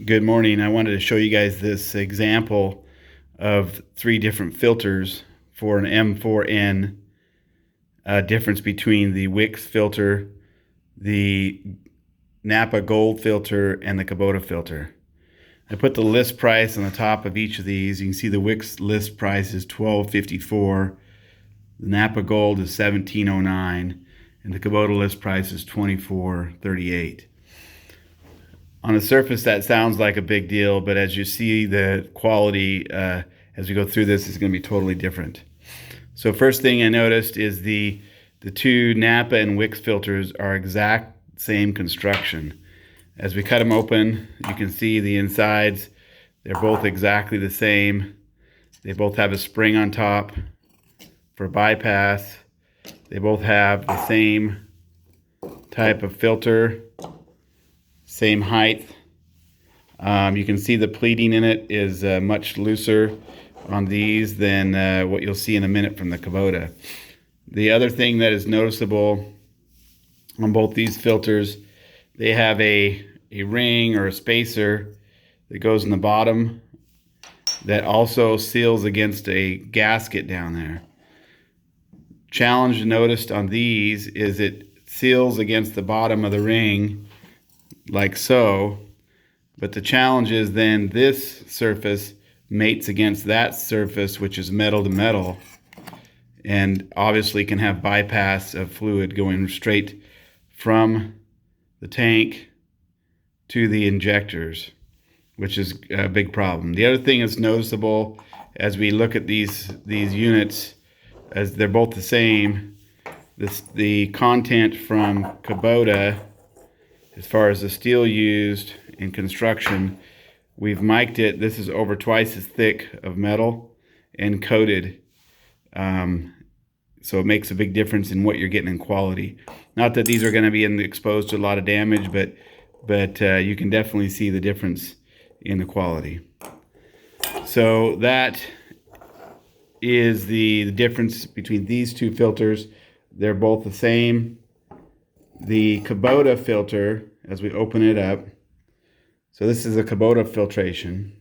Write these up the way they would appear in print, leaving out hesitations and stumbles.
Good morning. I wanted to show you guys this example of 3 different filters for an M4N, difference between the Wix filter, the Napa Gold filter, and the Kubota filter. I put the list price on the top of each of these. You can see the Wix list price is $12.54, the Napa Gold is $17.09, and the Kubota list price is $24.38. On the surface, that sounds like a big deal, but as you see, the quality as we go through this is going to be totally different. So first thing I noticed is the 2 Napa and Wix filters are exact same construction. As we cut them open, you can see the insides. They're both exactly the same. They both have a spring on top for bypass. They both have the same type of filter, same height. You can see the pleating in it is much looser on these than what you'll see in a minute from the Kubota. The other thing that is noticeable on both these filters, they have a ring or a spacer that goes in the bottom that also seals against a gasket down there. Challenge noticed on these is it seals against the bottom of the ring like so, but the challenge is then this surface mates against that surface, which is metal to metal, and obviously can have bypass of fluid going straight from the tank to the injectors, which is a big problem. The other thing that's noticeable as we look at these units, as they're both the same, the content from Kubota, as far as the steel used in construction, we've mic'd it. This is over twice as thick of metal and coated. So it makes a big difference in what you're getting in quality. Not that these are going to be exposed to a lot of damage, but you can definitely see the difference in the quality. So that is the difference between these 2 filters. They're both the same. The Kubota filter, as we open it up, so this is a Kubota Filtration.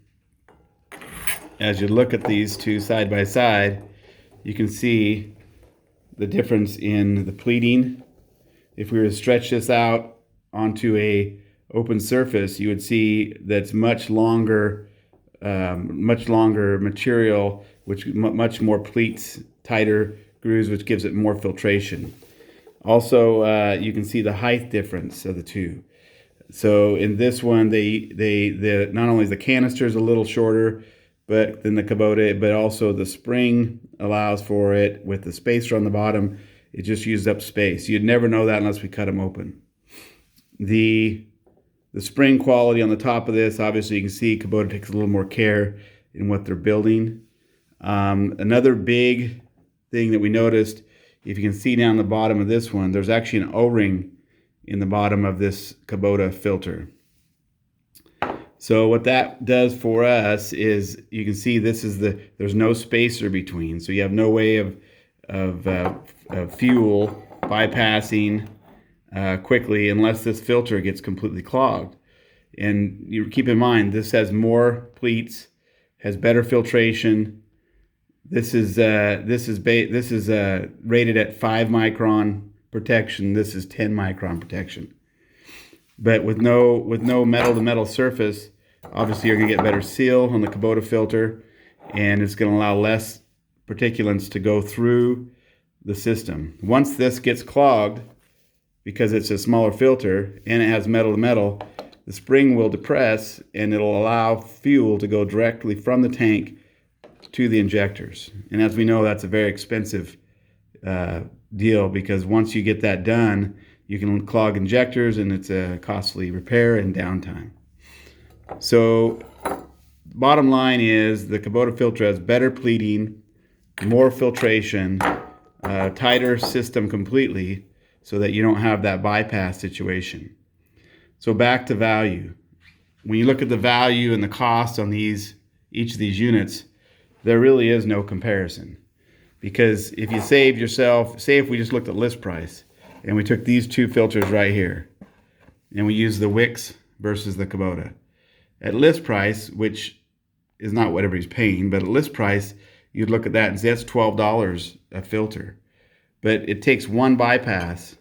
As you look at these 2 side by side, you can see the difference in the pleating. If we were to stretch this out onto a open surface, you would see that's much longer material, which much more pleats, tighter grooves, which gives it more filtration. Also, you can see the height difference of the 2. So in this one, the not only is the canister is a little shorter, but than the Kubota, but also the spring allows for it with the spacer on the bottom. It just used up space. You'd never know that unless we cut them open. The spring quality on the top of this, obviously you can see Kubota takes a little more care in what they're building. Another big thing that we noticed, if you can see down the bottom of this one, there's actually an O-ring in the bottom of this Kubota filter. So what that does for us is you can see this is there's no spacer between, so you have no way of fuel bypassing quickly unless this filter gets completely clogged. And you keep in mind, this has more pleats, has better filtration. This is rated at 5 micron protection. This is 10 micron protection. But with no metal to metal surface, obviously you're going to get better seal on the Kubota filter, and it's going to allow less particulates to go through the system. Once this gets clogged, because it's a smaller filter and it has metal to metal, the spring will depress and it'll allow fuel to go directly from the tank to the injectors. And as we know, that's a very expensive deal, because once you get that done, you can clog injectors and it's a costly repair and downtime. So bottom line is the Kubota filter has better pleating, more filtration, tighter system completely, so that you don't have that bypass situation. So back to value. When you look at the value and the cost on each of these units, there really is no comparison. Because if you save yourself, say if we just looked at list price and we took these 2 filters right here and we used the Wix versus the Kubota, At list price, which is not what everybody's paying, but at list price, you'd look at that and say that's $12 a filter. But it takes one bypass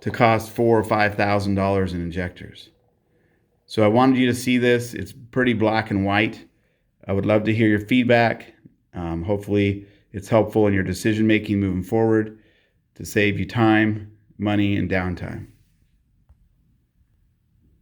to cost $4,000 or $5,000 in injectors. So I wanted you to see this. It's pretty black and white. I would love to hear your feedback. Hopefully it's helpful in your decision making moving forward to save you time, money, and downtime.